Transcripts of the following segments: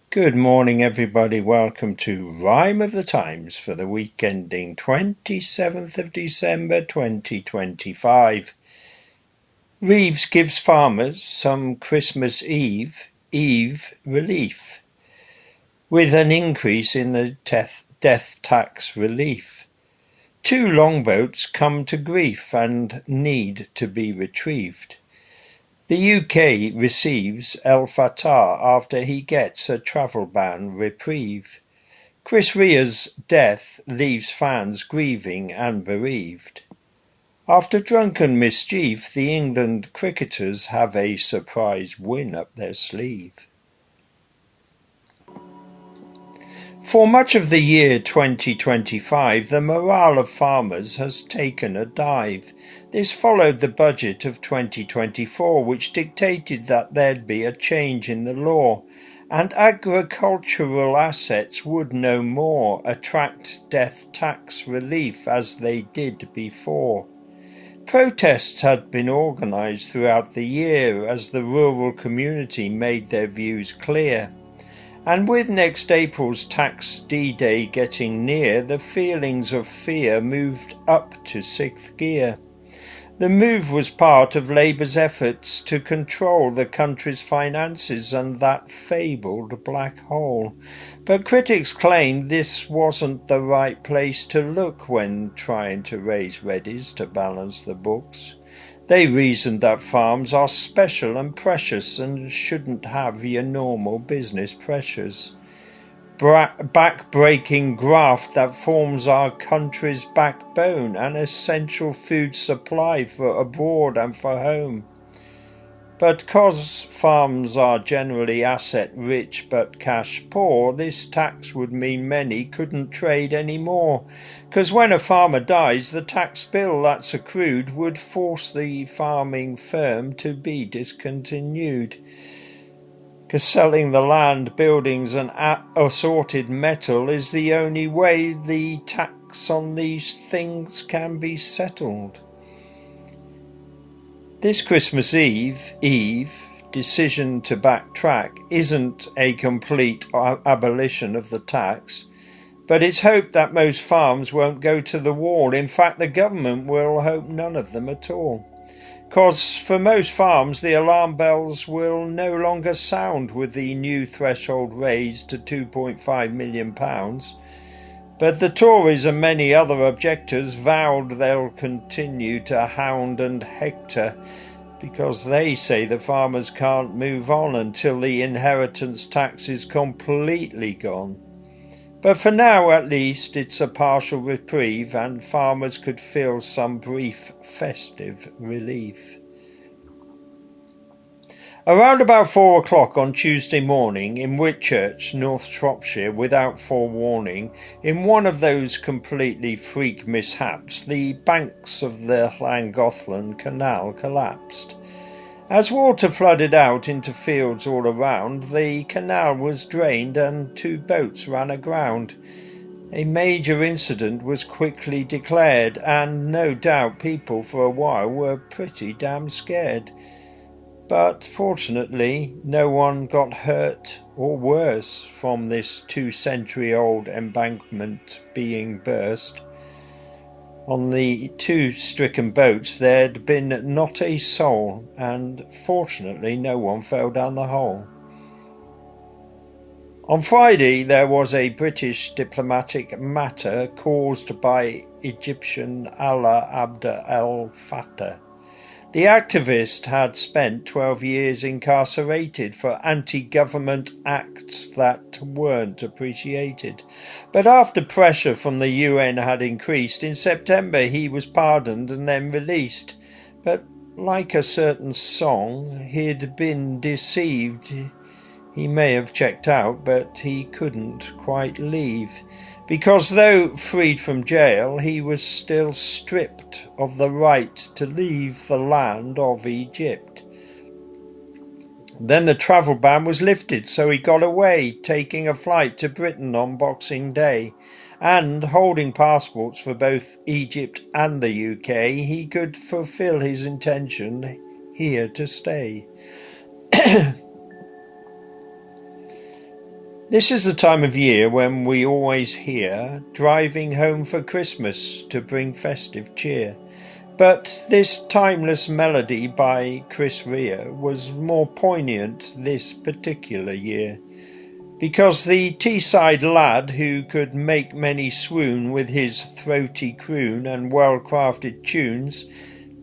Good morning, everybody. Welcome to Rhyme of the Times for the week ending 27th of December 2025. Reeves gives farmers some Christmas Eve relief, with an increase in the death tax relief. 2 longboats come to grief and need to be retrieved. The UK receives El-Fattah after he gets a travel ban reprieve. Chris Ree's death leaves fans grieving and bereaved. After drunken mischief, the England cricketers have a surprise win up their sleeve. For much of the year 2025, the morale of farmers has taken a dive. This followed the budget of 2024, which dictated that there'd be a change in the law, and agricultural assets would no more attract death tax relief as they did before. Protests had been organised throughout the year as the rural community made their views clear. And with next April's tax D-Day getting near, the feelings of fear moved up to 6th gear. The move was part of Labour's efforts to control the country's finances and that fabled black hole. But critics claimed this wasn't the right place to look when trying to raise readies to balance the books. They reasoned that farms are special and precious and shouldn't have your normal business pressures. Back-breaking graft that forms our country's backbone, an essential food supply for abroad and for home. But 'cause farms are generally asset-rich but cash-poor, this tax would mean many couldn't trade anymore. 'Cause when a farmer dies, the tax bill that's accrued would force the farming firm to be discontinued. 'Cause selling the land, buildings and assorted metal is the only way the tax on these things can be settled. This Christmas Eve decision to backtrack isn't a complete abolition of the tax, but it's hoped that most farms won't go to the wall. In fact, the government will hope none of them at all. 'Cause for most farms, the alarm bells will no longer sound with the new threshold raised to £2.5 million. But the Tories and many other objectors vowed they'll continue to hound and hector, because they say the farmers can't move on until the inheritance tax is completely gone. But for now, at least, it's a partial reprieve and farmers could feel some brief festive relief. Around about 4 o'clock on Tuesday morning in Whitchurch, North Shropshire, without forewarning, in one of those completely freak mishaps, the banks of the Llangollen Canal collapsed. As water flooded out into fields all around, the canal was drained and 2 boats ran aground. A major incident was quickly declared, and no doubt people for a while were pretty damn scared. But fortunately, no one got hurt or worse from this 2-century-old embankment being burst. On the 2 stricken boats there'd been not a soul, and fortunately no one fell down the hole. On Friday there was a British diplomatic matter caused by Egyptian Allah Abd El-Fattah. The activist had spent 12 years incarcerated for anti-government acts that weren't appreciated. But after pressure from the UN had increased, in September he was pardoned and then released. But like a certain song, he'd been deceived. He may have checked out, but he couldn't quite leave. Because though freed from jail, he was still stripped of the right to leave the land of Egypt. Then the travel ban was lifted, so he got away, taking a flight to Britain on Boxing Day. And holding passports for both Egypt and the UK, he could fulfill his intention here to stay. This is the time of year when we always hear driving home for Christmas to bring festive cheer. But this timeless melody by Chris Rea was more poignant this particular year, because the Teesside lad who could make many swoon with his throaty croon and well-crafted tunes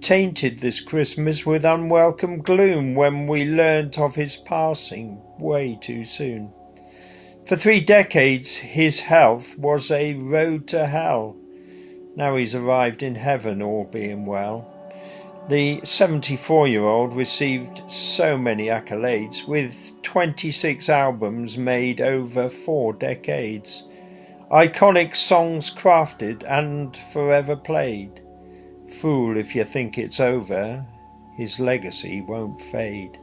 tainted this Christmas with unwelcome gloom when we learnt of his passing way too soon. For 3 decades his health was a road to hell. Now he's arrived in heaven, all being well. The 74-year-old received so many accolades, with 26 albums made over 4 decades. Iconic songs crafted and forever played. Fool if you think it's over, his legacy won't fade.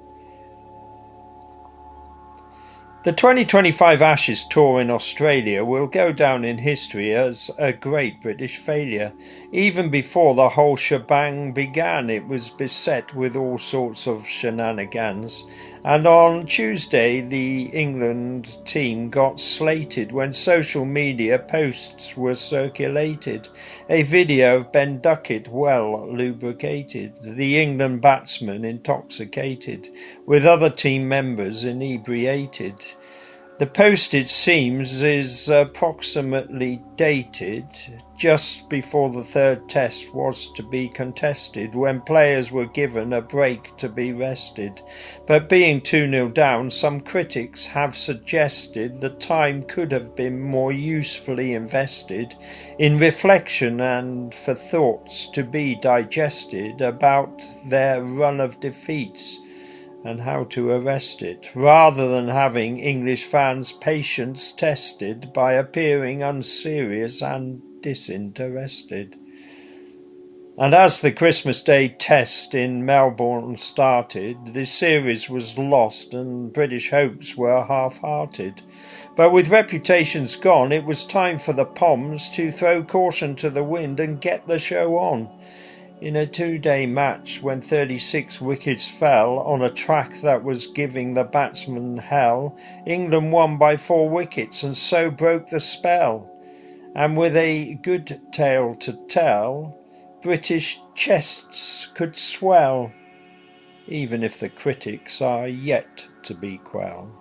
The 2025 Ashes tour in Australia will go down in history as a great British failure. Even before the whole shebang began, it was beset with all sorts of shenanigans. And on Tuesday, the England team got slated when social media posts were circulated. A video of Ben Duckett well lubricated, the England batsman intoxicated, with other team members inebriated. The post, it seems, is approximately dated just before the 3rd test was to be contested, when players were given a break to be rested. But being 2-0 down, some critics have suggested the time could have been more usefully invested in reflection and for thoughts to be digested about their run of defeats and how to arrest it, rather than having English fans' patience tested by appearing unserious and disinterested. And as the Christmas Day test in Melbourne started, the series was lost and British hopes were half-hearted. But with reputations gone, it was time for the Poms to throw caution to the wind and get the show on. In a 2-day match, when 36 wickets fell on a track that was giving the batsmen hell, England won by 4 wickets and so broke the spell. And with a good tale to tell, British chests could swell, even if the critics are yet to be quelled.